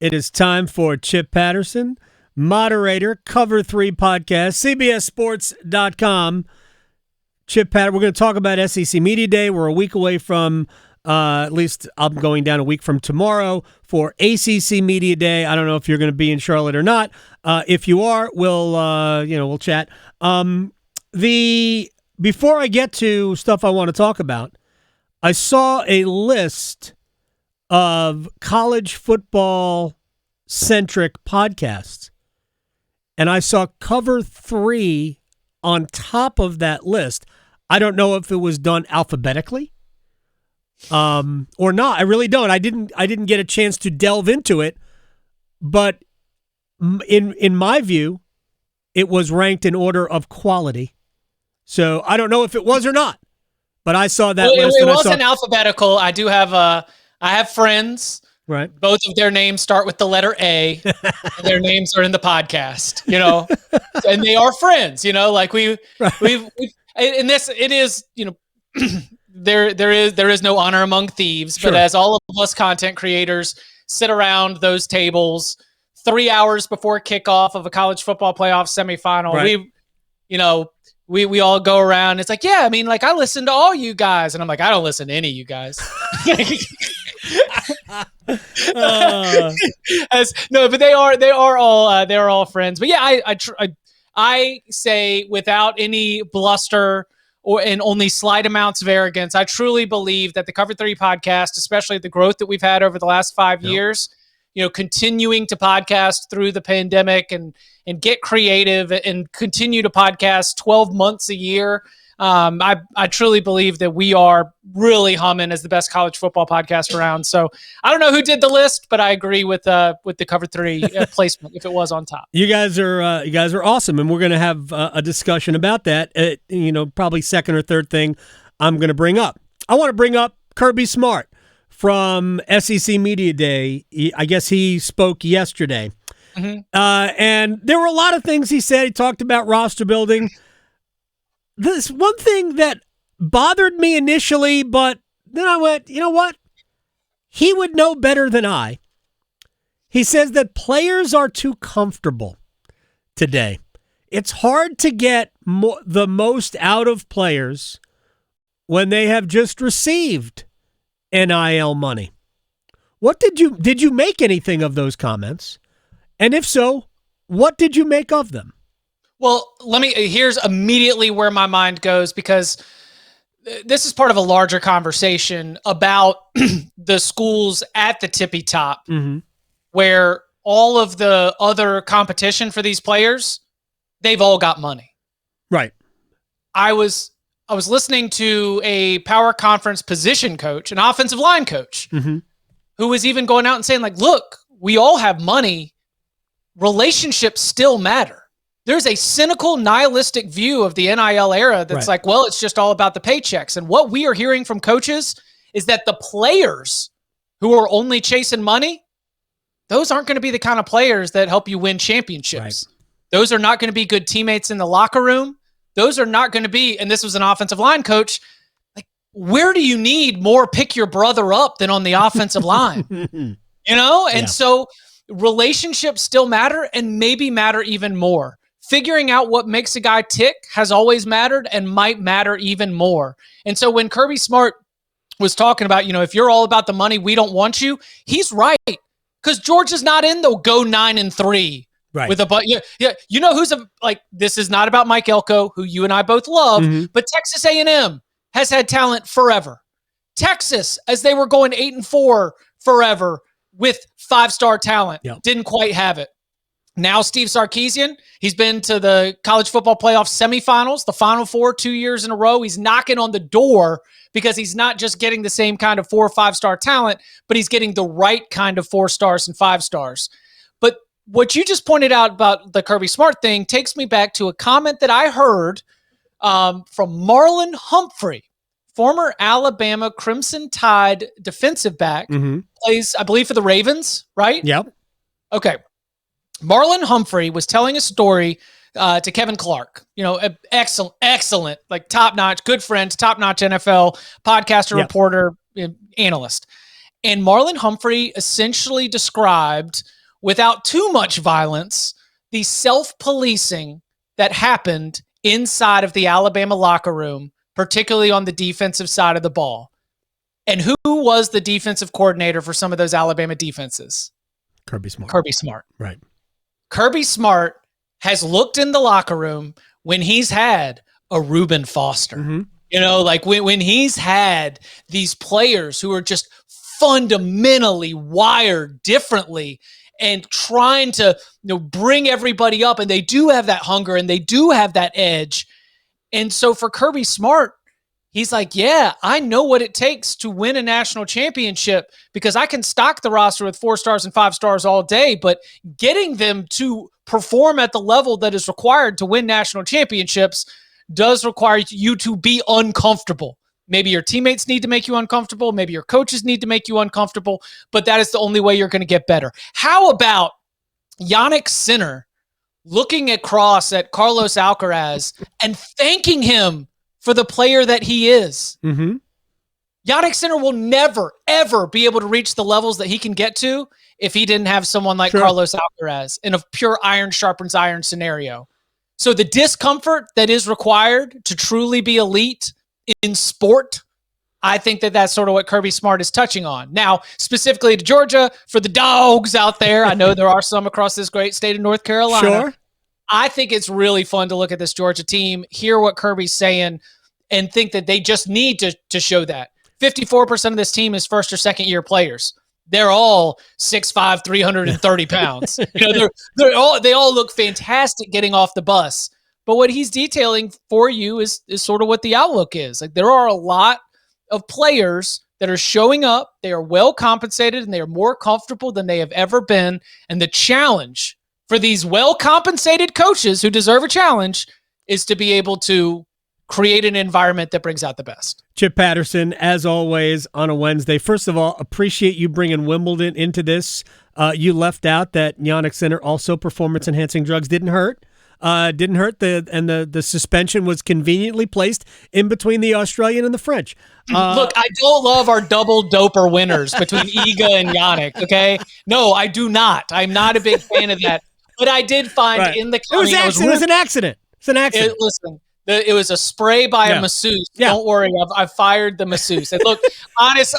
It is time for Chip Patterson, moderator, Cover 3 podcast, CBSSports.com. Chip Patterson, we're going to talk about SEC Media Day. We're a week away from, at least I'm going down a week from tomorrow for ACC Media Day. I don't know if you're going to be in Charlotte or not. If you are, we'll chat. Before I get to stuff I want to talk about, I saw a list of college football-centric podcasts, and I saw Cover 3 on top of that list. I don't know if it was done alphabetically or not. I really don't. I didn't get a chance to delve into it, but in my view, it was ranked in order of quality. So I don't know if it was or not, but I saw that list. It wasn't alphabetical. I do have I have friends. Right. Both of their names start with the letter A. And their names are in the podcast, and they are friends, like we've in this, it is, there is no honor among thieves, sure. But as all of us content creators sit around those tables 3 hours before kickoff of a college football playoff semifinal, right. We all go around. It's like, yeah, I mean, like I listen to all you guys, and I'm like, I don't listen to any of you guys. But they are all friends. But yeah, I say without any bluster and only slight amounts of arrogance, I truly believe that the Cover 3 podcast, especially the growth that we've had over the last 5 years, continuing to podcast through the pandemic and get creative and continue to podcast 12 months a year. I truly believe that we are really humming as the best college football podcast around. So I don't know who did the list, but I agree with the Cover 3 placement if it was on top. You guys are awesome, and we're going to have a discussion about that. Probably second or third thing I'm going to bring up. I want to bring up Kirby Smart from SEC Media Day. I guess he spoke yesterday. Mm-hmm. And there were a lot of things he said. He talked about roster building. This one thing that bothered me initially, but then I went, you know what? He would know better than I. He says that players are too comfortable today. It's hard to get the most out of players when they have just received NIL money. What did you make anything of those comments? And if so, what did you make of them? Well, here's immediately where my mind goes, because this is part of a larger conversation about the schools at the tippy top, mm-hmm. where all of the other competition for these players, they've all got money. Right. I was listening to a power conference position coach, an offensive line coach, mm-hmm. who was even going out and saying, like, look, we all have money. Relationships still matter. There's a cynical, nihilistic view of the NIL era that's right. Like, well, it's just all about the paychecks. And what we are hearing from coaches is that the players who are only chasing money, those aren't going to be the kind of players that help you win championships. Right. Those are not going to be good teammates in the locker room. Those are not going to be, and this was an offensive line coach, like, where do you need more pick your brother up than on the offensive line? And so relationships still matter, and maybe matter even more. Figuring out what makes a guy tick has always mattered and might matter even more. And so when Kirby Smart was talking about, if you're all about the money, we don't want you, he's right. Because Georgia's not in the go 9-3. Right. With who's this is not about Mike Elko, who you and I both love, mm-hmm. but Texas A&M has had talent forever. Texas, as they were going 8-4 forever with 5-star talent, didn't quite have it. Now Steve Sarkisian, he's been to the college football playoff semifinals, the Final Four 2 years in a row. He's knocking on the door because he's not just getting the same kind of 4 or 5-star talent, but he's getting the right kind of 4 stars and 5 stars. But what you just pointed out about the Kirby Smart thing takes me back to a comment that I heard from Marlon Humphrey, former Alabama Crimson Tide defensive back, mm-hmm. plays, I believe, for the Ravens, right? Yep. Okay. Marlon Humphrey was telling a story to Kevin Clark, excellent, like top-notch, good friend, top-notch NFL podcaster, reporter, analyst. And Marlon Humphrey essentially described, without too much violence, the self-policing that happened inside of the Alabama locker room, particularly on the defensive side of the ball. And who was the defensive coordinator for some of those Alabama defenses? Kirby Smart. Kirby Smart. Right. Kirby Smart has looked in the locker room when he's had a Reuben Foster. Mm-hmm. You know, like when he's had these players who are just fundamentally wired differently and trying to, bring everybody up, and they do have that hunger and they do have that edge. And so for Kirby Smart, he's like, yeah, I know what it takes to win a national championship because I can stock the roster with 4 stars and 5 stars all day, but getting them to perform at the level that is required to win national championships does require you to be uncomfortable. Maybe your teammates need to make you uncomfortable. Maybe your coaches need to make you uncomfortable, but that is the only way you're going to get better. How about Yannick Sinner looking across at Carlos Alcaraz and thanking him for the player that he is? Mm-hmm. Yannick Sinner will never, ever be able to reach the levels that he can get to if he didn't have someone like Carlos Alcaraz in a pure iron sharpens iron scenario. So the discomfort that is required to truly be elite in sport, I think that that's sort of what Kirby Smart is touching on. Now, specifically to Georgia, for the dogs out there, I know there are some across this great state of North Carolina. Sure. I think it's really fun to look at this Georgia team, hear what Kirby's saying, and think that they just need to show that. 54% of this team is first or second year players. They're all 6'5", 330 pounds. They all look fantastic getting off the bus. But what he's detailing for you is sort of what the outlook is. Like, there are a lot of players that are showing up. They are well compensated and they are more comfortable than they have ever been. And the challenge for these well compensated coaches who deserve a challenge is to be able to create an environment that brings out the best. Chip Patterson, as always, on a Wednesday. First of all, appreciate you bringing Wimbledon into this. You left out that Yannick Sinner also performance-enhancing drugs didn't hurt. The suspension was conveniently placed in between the Australian and the French. Look, I don't love our double doper winners between Iga and Yannick, okay? No, I do not. I'm not a big fan of that. But I did find in the county... It was an accident. It's an accident. Listen, it was a spray by a masseuse. Yeah. Don't worry, I've fired the masseuse. And look,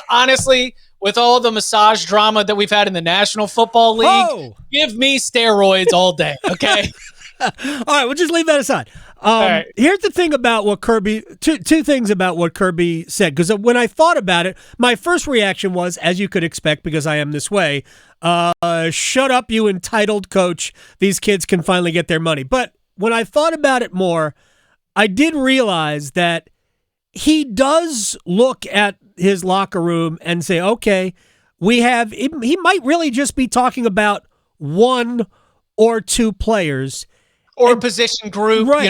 honestly, with all the massage drama that we've had in the National Football League, give me steroids all day, okay? All right, we'll just leave that aside. Right. Here's the thing about what Kirby, two things about what Kirby said, because when I thought about it, my first reaction was, as you could expect, because I am this way, shut up, you entitled coach. These kids can finally get their money. But when I thought about it more, I did realize that he does look at his locker room and say, okay, he might really just be talking about 1 or 2 players. Or a position group, right.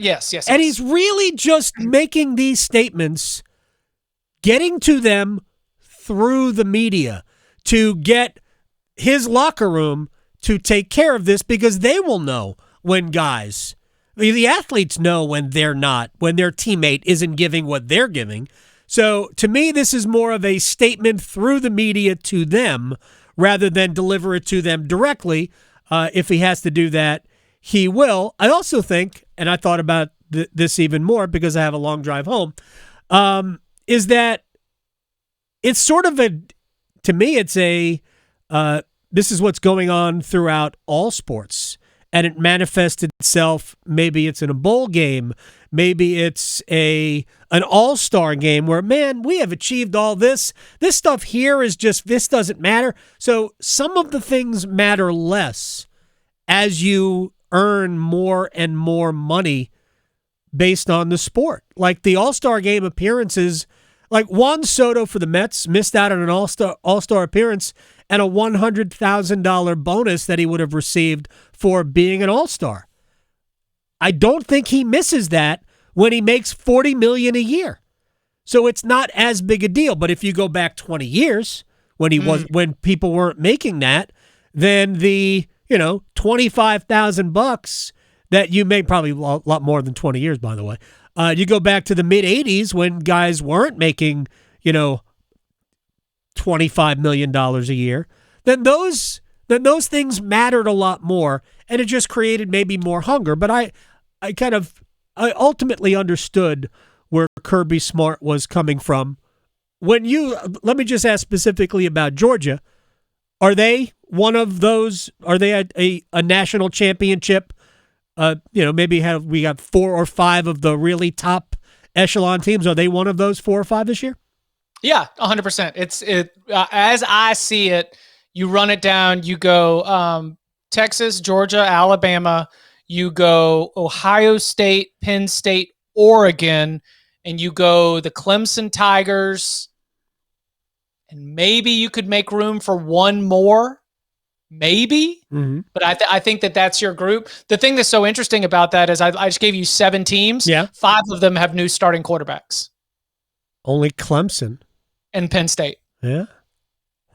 Yes. And he's really just making these statements, getting to them through the media to get his locker room to take care of this, because they will know when the athletes know when their teammate isn't giving what they're giving. So to me, this is more of a statement through the media to them rather than deliver it to them directly. If he has to do that, he will. I also think, and I thought about this even more because I have a long drive home, is that it's sort of to me, it's this is what's going on throughout all sports. And it manifests itself, maybe it's in a bowl game, maybe it's an all-star game where, man, we have achieved all this. This stuff here is just, this doesn't matter. So some of the things matter less as you earn more and more money based on the sport. Like the all-star game appearances, like Juan Soto for the Mets missed out on an all-star appearance and a $100,000 bonus that he would have received for being an all-star. I don't think he misses that when he makes $40 million a year. So it's not as big a deal. But if you go back 20 years when people weren't making that, then the $25,000 that you made, probably a lot more than 20 years, by the way. You go back to the mid 80s when guys weren't making, $25 million a year, then those things mattered a lot more, and it just created maybe more hunger. But I ultimately understood where Kirby Smart was coming from. Let me just ask specifically about Georgia. Are they one of those? Are they a national championship? Maybe we got 4 or 5 of the really top echelon teams. Are they one of those 4 or 5 this year? Yeah, 100%. It's as I see it. You run it down. You go Texas, Georgia, Alabama. You go Ohio State, Penn State, Oregon, and you go the Clemson Tigers. And maybe you could make room for one more. Maybe. Mm-hmm. But I think that's your group. The thing that's so interesting about that is I just gave you 7 teams. Yeah. 5 of them have new starting quarterbacks. Only Clemson. And Penn State. Yeah.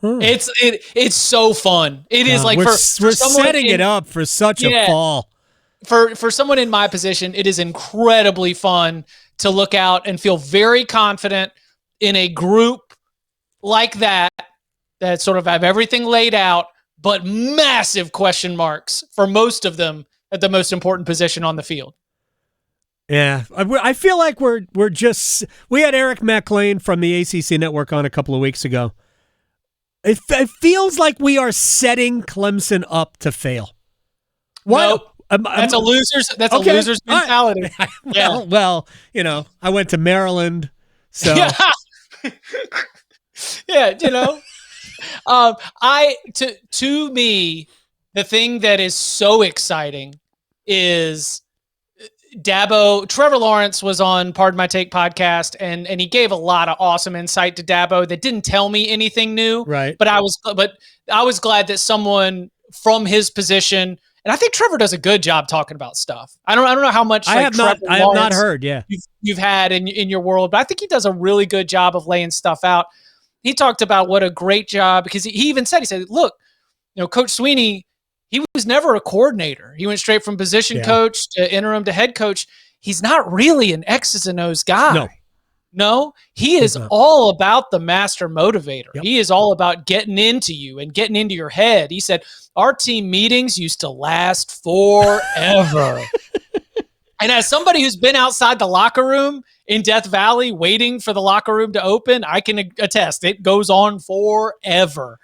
It's so fun. It is like we're setting it up for such a fall. For someone in my position, it is incredibly fun to look out and feel very confident in a group like that sort of have everything laid out, but massive question marks for most of them at the most important position on the field. Yeah, I feel like we had Eric McLean from the ACC Network on a couple of weeks ago. It feels like we are setting Clemson up to fail. Nope. That's a loser's mentality. Well, I went to Maryland, so yeah, to me, the thing that is so exciting is Trevor Lawrence was on Pardon My Take podcast, and he gave a lot of awesome insight to Dabo that didn't tell me anything new. Right. But I was glad that someone from his position, and I think Trevor does a good job talking about stuff. I don't know how much I have not heard. Yeah. You've had in your world, but I think he does a really good job of laying stuff out. He talked about what a great job, because he even said, look, Coach Sweeney, he was never a coordinator. He went straight from position coach to interim to head coach. He's not really an X's and O's guy. No, he is all about the master motivator. Yep. He is all about getting into you and getting into your head. He said, our team meetings used to last forever. And as somebody who's been outside the locker room in Death Valley waiting for the locker room to open, I can attest it goes on forever.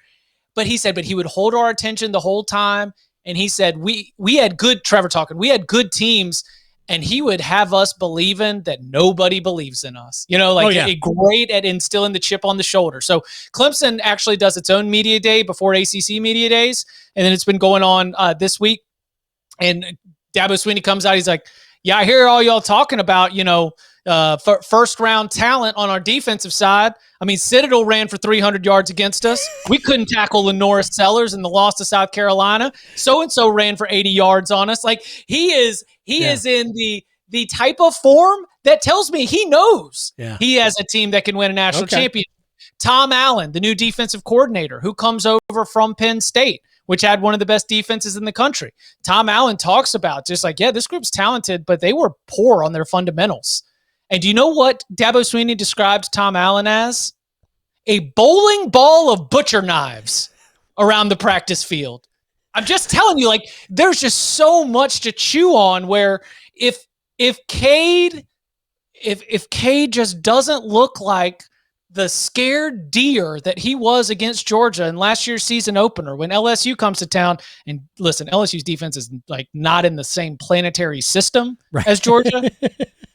But he said, he would hold our attention the whole time. And he said, we had good, Trevor talking, we had good teams, and he would have us believing that nobody believes in us. Great at instilling the chip on the shoulder. So Clemson actually does its own media day before ACC media days. And then it's been going on this week. And Dabo Sweeney comes out. He's like, yeah, I hear all y'all talking about, first round talent on our defensive side. I mean, Citadel ran for 300 yards against us. We couldn't tackle Lenoris Sellers in the loss to South Carolina. So-and-so ran for 80 yards on us. Like he is in the type of form that tells me he knows he has a team that can win a national championship. Tom Allen, the new defensive coordinator who comes over from Penn State, which had one of the best defenses in the country. Tom Allen talks about just like, this group's talented, but they were poor on their fundamentals. And do you know what Dabo Sweeney described Tom Allen as? A bowling ball of butcher knives around the practice field. I'm just telling you, there's just so much to chew on where if Cade just doesn't look like the scared deer that he was against Georgia in last year's season opener when LSU comes to town. And listen, LSU's defense is not in the same planetary system as Georgia.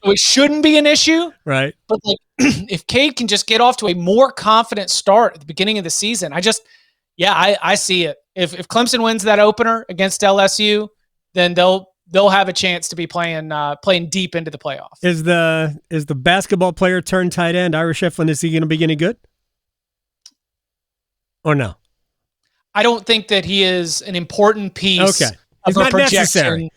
So it shouldn't be an issue. Right. But if Cade can just get off to a more confident start at the beginning of the season, I see it. If Clemson wins that opener against LSU, then they'll have a chance to be playing deep into the playoff. Is the basketball player turned tight end Ira Shiflin, is he going to be any good? Or no? I don't think that he is an important piece of He's a not projection. Necessary.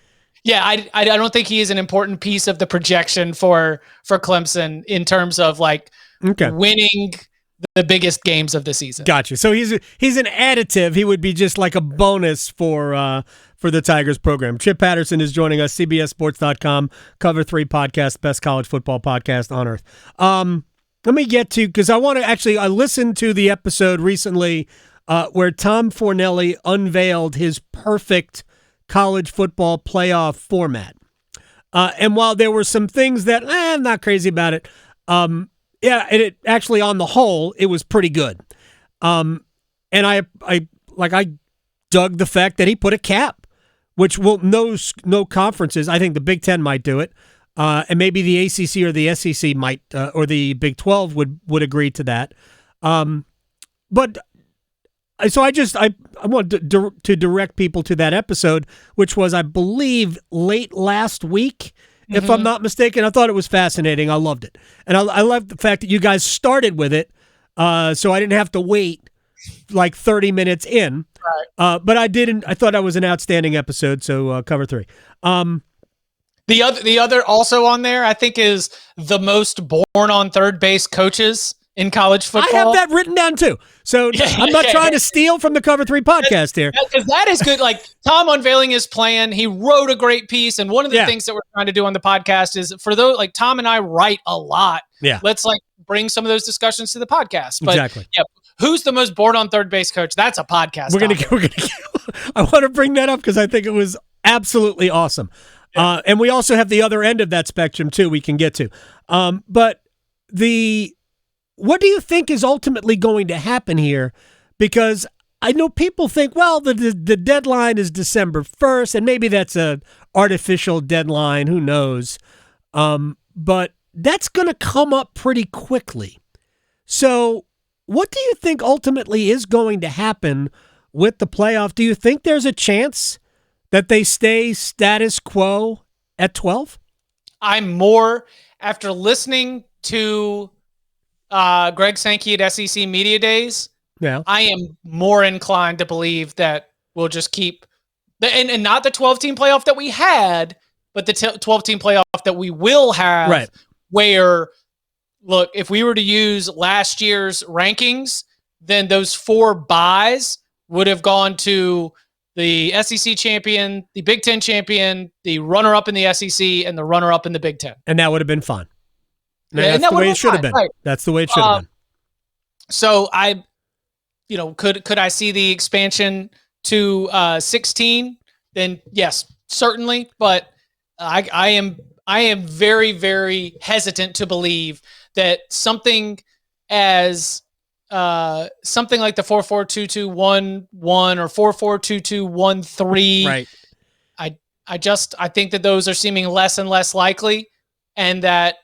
Yeah, I don't think he is an important piece of the projection for Clemson in terms of winning the biggest games of the season. Gotcha. So he's an additive. He would be just like a bonus for the Tigers program. Chip Patterson is joining us, CBSSports.com, Cover 3 podcast, best college football podcast on earth. let me get to, because I listened to the episode recently where Tom Fornelli unveiled his perfect college football playoff format. And while there were some things that I'm not crazy about it, it actually on the whole it was pretty good. And I dug the fact that he put a cap, which will no conferences. I think the Big Ten might do it, and maybe the ACC or the SEC might, or the Big 12 would agree to that. But so I want to direct people to that episode, which was, I believe, late last week, if I'm not mistaken. I thought it was fascinating. I loved it. And I loved the fact that you guys started with it, so I didn't have to wait like 30 minutes in. Right. But I didn't. I thought that was an outstanding episode, so cover 3. The other also on there, I think, is the most born on third base coaches in college football. I have that written down too. So I'm not trying to steal from the Cover 3 podcast here. Because that is good. Like Tom unveiling his plan, he wrote a great piece. And one of the things that we're trying to do on the podcast is, for those, like Tom and I write a lot. Yeah. Let's like bring some of those discussions to the podcast. But exactly. Yeah, who's the most bored on third base coach? That's a podcast. We're gonna I want to bring that up because I think it was absolutely awesome. Yeah. And we also have the other end of that spectrum too we can get to. But what do you think is ultimately going to happen here? Because I know people think, well, the deadline is December 1st, and maybe that's an artificial deadline. Who knows? But that's going to come up pretty quickly. So what do you think ultimately is going to happen with the playoff? Do you think there's a chance that they stay status quo at 12? I'm more, after listening to Greg Sankey at SEC Media Days, I am more inclined to believe that we'll just keep and not the 12-team playoff that we had, but the 12-team playoff that we will have. Right. Where, look, if we were to use last year's rankings, then those 4 byes would have gone to the SEC champion, the Big Ten champion, the runner-up in the SEC, and the runner-up in the Big Ten. And that would have been fun. That's the way it should have been. Right. That's the way it should have been. So could I see the expansion to 16? Then yes, certainly. But I am very, very hesitant to believe that something as something like the 4-4-2-2-1-1 or 4-4-2-2-1-3. Right. I think that those are seeming less and less likely, and that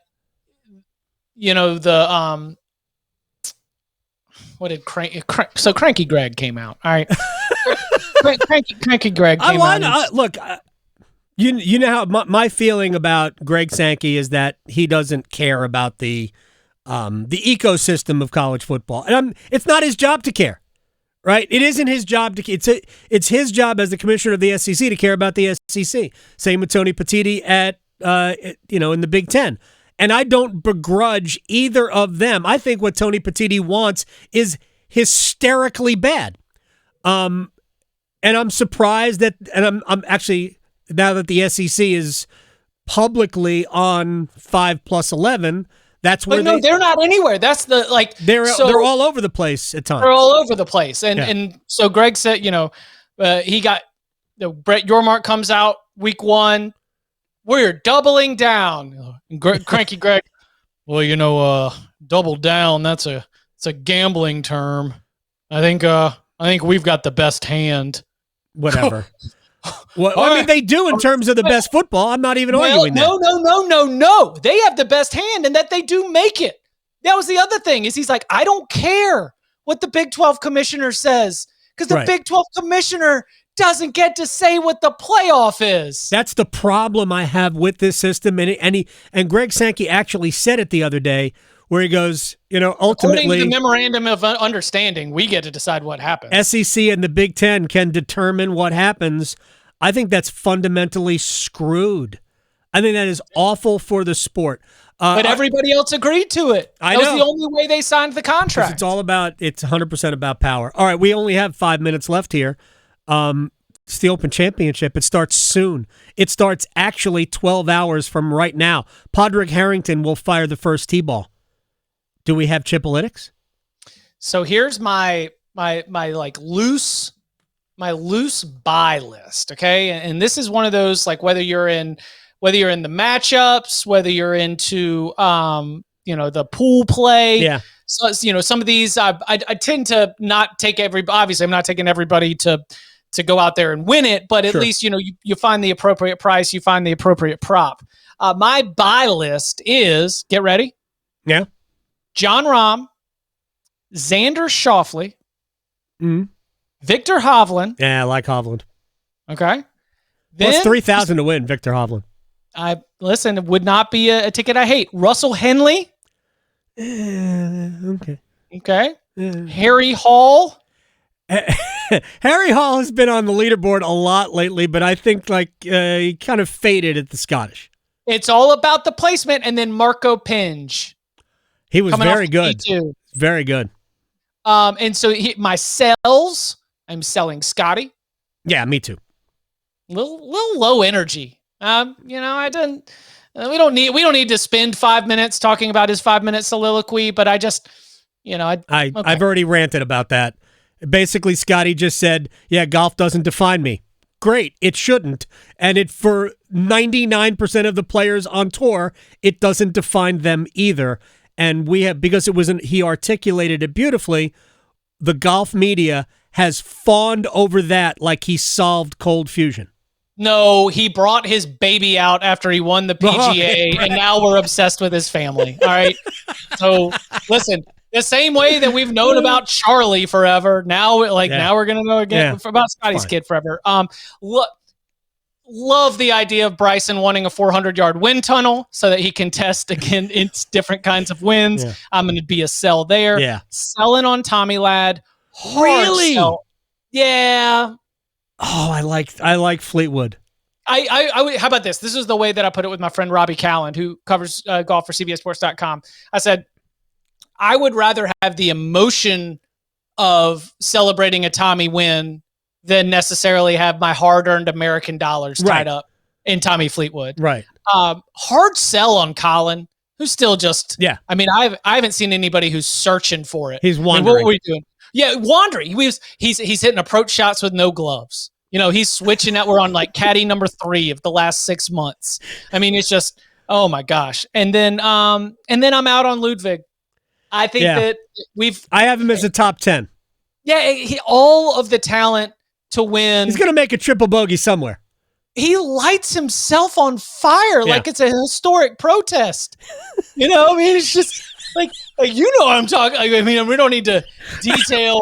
what did Cranky Greg came out. All right. Cranky Greg came out. Look, you know how my feeling about Greg Sankey is that he doesn't care about the ecosystem of college football. And it's not his job to care, right? It isn't his job to. It's his job as the commissioner of the SEC to care about the SEC. Same with Tony Petitti at in the Big Ten. And I don't begrudge either of them. I think what Tony Petitti wants is hysterically bad. And I'm surprised that, and I'm actually, now that the SEC is publicly on 5+11, that's where they're not anywhere. That's they're all over the place at times. They're all over the place. And so Greg said, he got Brett Yormark comes out week 1. We're doubling down. Cranky Greg, well, double down, it's a gambling term. I think we've got the best hand. Whatever. Well, I mean, they do in terms of the best football. I'm not even arguing that. No. They have the best hand in that they do make it. That was the other thing, is he's like, I don't care what the Big 12 commissioner says, because the Big 12 commissioner doesn't get to say what the playoff is. That's the problem I have with this system. And Greg Sankey actually said it the other day, where he goes, ultimately, according to the memorandum of understanding, we get to decide what happens. SEC and the Big Ten can determine what happens. I think that's fundamentally screwed. I think that is awful for the sport. But everybody else agreed to it. That was the only way they signed the contract. It's 100% about power. All right, we only have 5 minutes left here. It's the Open Championship. It starts soon. It starts actually 12 hours from right now. Podrick Harrington will fire the first tee ball. Do we have Chipolytics? So here's my like loose buy list. Okay. And this is one of those, like, whether you're in the matchups, whether you're into, the pool play. Yeah. So, some of these, I tend to not take obviously I'm not taking everybody to go out there and win it, but at least, you find the appropriate price, you find the appropriate prop. My buy list is, get ready. Yeah. John Rahm, Xander Schauffele, Mm-hmm. Victor Hovland. Yeah, I like Hovland. Okay. Plus 3,000 to win, Victor Hovland. It would not be a ticket I hate. Russell Henley. Okay. Okay. Harry Hall. Harry Hall has been on the leaderboard a lot lately, but I think he kind of faded at the Scottish. It's all about the placement. And then Marco Pinge. He was very good. P2. Very good. And so my sells, I'm selling Scotty. Yeah, me too. Little low energy. I didn't. We don't need to spend 5 minutes talking about his 5-minute soliloquy, but I just, I've already ranted about that. Basically, Scotty just said, "Yeah, golf doesn't define me." Great, it shouldn't, and for 99% of the players on tour, it doesn't define them either. And because he articulated it beautifully. The golf media has fawned over that like he solved cold fusion. No, he brought his baby out after he won the PGA, and now we're obsessed with his family. All right. So listen, the same way that we've known about Charlie forever, now we're gonna know again about Scotty's kid forever. Love the idea of Bryson wanting a 400-yard wind tunnel so that he can test again it's different kinds of winds. Yeah. I'm going to be a sell there. Yeah. Selling on Tommy Ladd. Really? Sell. Yeah. Oh, I like Fleetwood. I how about this? This is the way that I put it with my friend Robbie Callan, who covers golf for CBSSports.com. I said, I would rather have the emotion of celebrating a Tommy win than necessarily have my hard-earned American dollars tied up in Tommy Fleetwood. Right. Hard sell on Colin, who's still just. Yeah. I mean, I haven't seen anybody who's searching for it. He's wandering. What were you doing? Yeah, wandering. He's hitting approach shots with no gloves. He's switching out. We're on like caddy number 3 of the last 6 months. I mean, it's just, oh my gosh. And then I'm out on Ludwig. I think that I have him as a top 10. Yeah, all of the talent to win. He's going to make a triple bogey somewhere. He lights himself on fire like it's a historic protest. I mean, it's just like I'm talking. I mean, we don't need to detail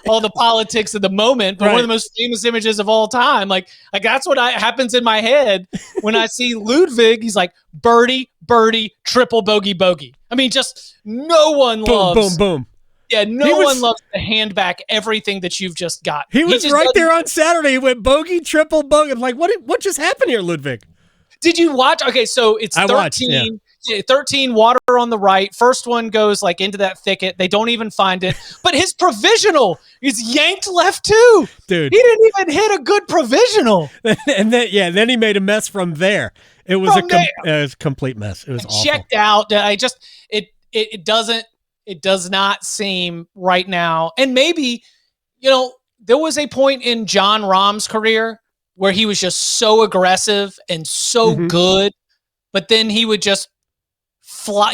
all the politics of the moment, but one of the most famous images of all time, like that's what happens in my head when I see Ludwig. He's like birdie, birdie, triple bogey, bogey. I mean, just no one loves. Boom, boom, boom. Yeah, no one loves to hand back everything that you've just got. He was right there on Saturday. He went bogey, triple bogey. I'm like, what just happened here, Ludwig? Did you watch? Okay, so it's 13. Watched, 13 water on the right. First one goes like into that thicket. They don't even find it. But his provisional is yanked left too. Dude. He didn't even hit a good provisional. And then he made a mess from there. It was a complete mess. It was awful. Checked out. It does not seem right now. And maybe, there was a point in John Rahm's career where he was just so aggressive and so good, but then he would just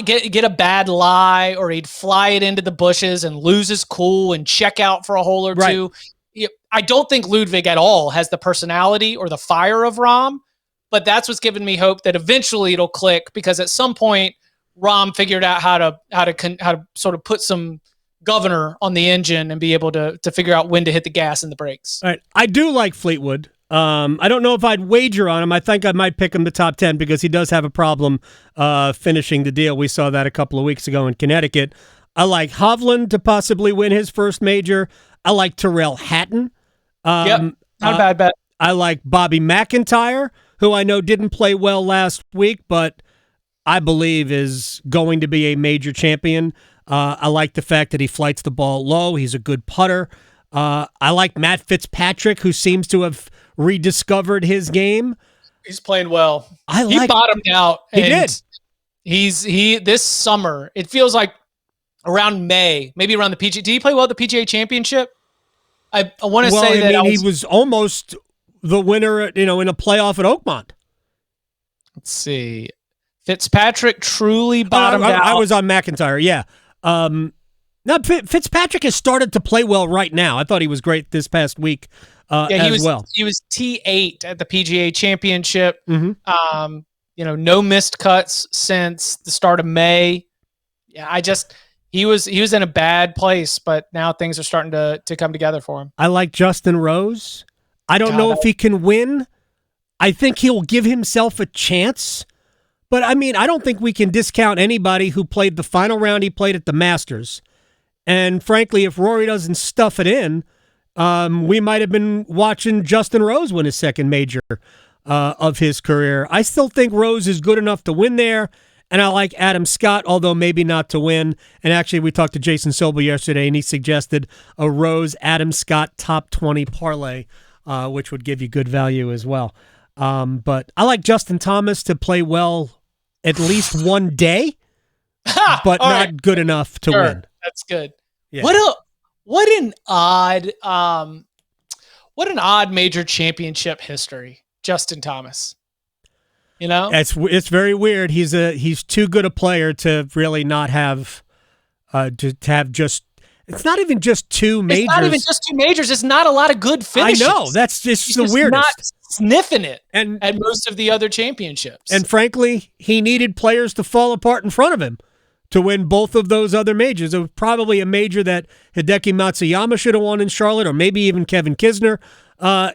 get a bad lie, or he'd fly it into the bushes and lose his cool and check out for a hole or two. I don't think Ludwig at all has the personality or the fire of Rahm, but that's what's given me hope that eventually it'll click, because at some point Rahm figured out how to sort of put some governor on the engine and be able to figure out when to hit the gas and the brakes. All right. I do like Fleetwood. I don't know if I'd wager on him. I think I might pick him the top 10 because he does have a problem finishing the deal. We saw that a couple of weeks ago in Connecticut. I like Hovland to possibly win his first major. I like Tyrrell Hatton. Not a bad bet. I like Bobby McIntyre, who I know didn't play well last week, but I believe is going to be a major champion. I like the fact that he flights the ball low. He's a good putter. I like Matt Fitzpatrick, who seems to have rediscovered his game. He's playing well. He bottomed out. He did. He this summer, it feels like around May, maybe around the PGA. Did he play well at the PGA Championship? I want to say that he was almost the winner, in a playoff at Oakmont. Let's see. Fitzpatrick truly bottomed out. I was on McIntyre, yeah. Now, Fitzpatrick has started to play well right now. I thought he was great this past week as well. He was T8 at the PGA Championship. Mm-hmm. No missed cuts since the start of May. Yeah, he was in a bad place, but now things are starting to come together for him. I like Justin Rose. I don't know if he can win. I think he'll give himself a chance. But, I don't think we can discount anybody who played the final round he played at the Masters. And, frankly, if Rory doesn't stuff it in, we might have been watching Justin Rose win his second major of his career. I still think Rose is good enough to win there. And I like Adam Scott, although maybe not to win. And actually, we talked to Jason Sobel yesterday, and he suggested a Rose-Adam Scott top 20 parlay, which would give you good value as well. But I like Justin Thomas to play well at least one day, but not good enough to win. That's good. Yeah. What an odd major championship history, Justin Thomas. It's very weird. He's too good a player to really not have to have just. It's not even just two majors. It's not even just two majors. It's not a lot of good finishes. I know. That's just He's the weirdest. Not sniffing it and at most of the other championships. And frankly, he needed players to fall apart in front of him to win both of those other majors. It was probably a major that Hideki Matsuyama should have won in Charlotte, or maybe even Kevin Kisner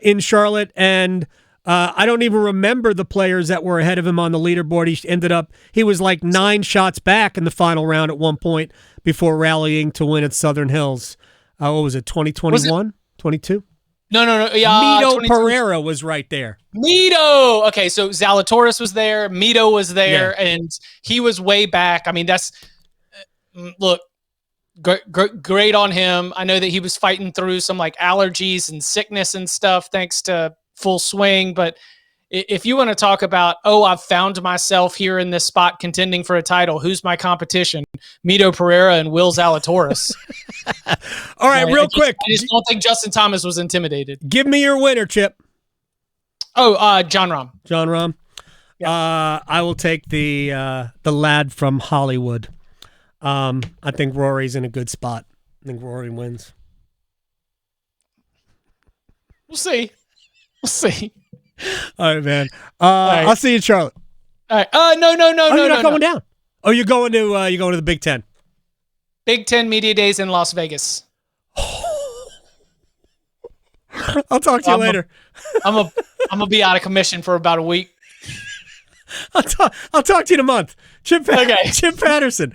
in Charlotte. And I don't even remember the players that were ahead of him on the leaderboard. He was like 9 shots back in the final round at one point before rallying to win at Southern Hills. What was it, 2021? 22? No. Yeah, Mito Pereira was right there. Mito! Okay, so Zalatoris was there, Mito was there, and he was way back. That's... Look, great on him. I know that he was fighting through some allergies and sickness and stuff thanks to Full Swing, but if you want to talk about, I've found myself here in this spot contending for a title, who's my competition? Mito Pereira and Will Zalatoris. All right, real quick. I just don't think Justin Thomas was intimidated. Give me your winner, Chip. John Rahm. John Rahm. Yeah. I will take the lad from Hollywood. I think Rory's in a good spot. I think Rory wins. We'll see. All right, man. Right. I'll see you in Charlotte. All right. No. You're not going down. Oh, you're going to the Big Ten. Big Ten Media Days in Las Vegas. I'll talk to you later. I'm gonna be out of commission for about a week. I'll talk to you in a month. Chip Patterson.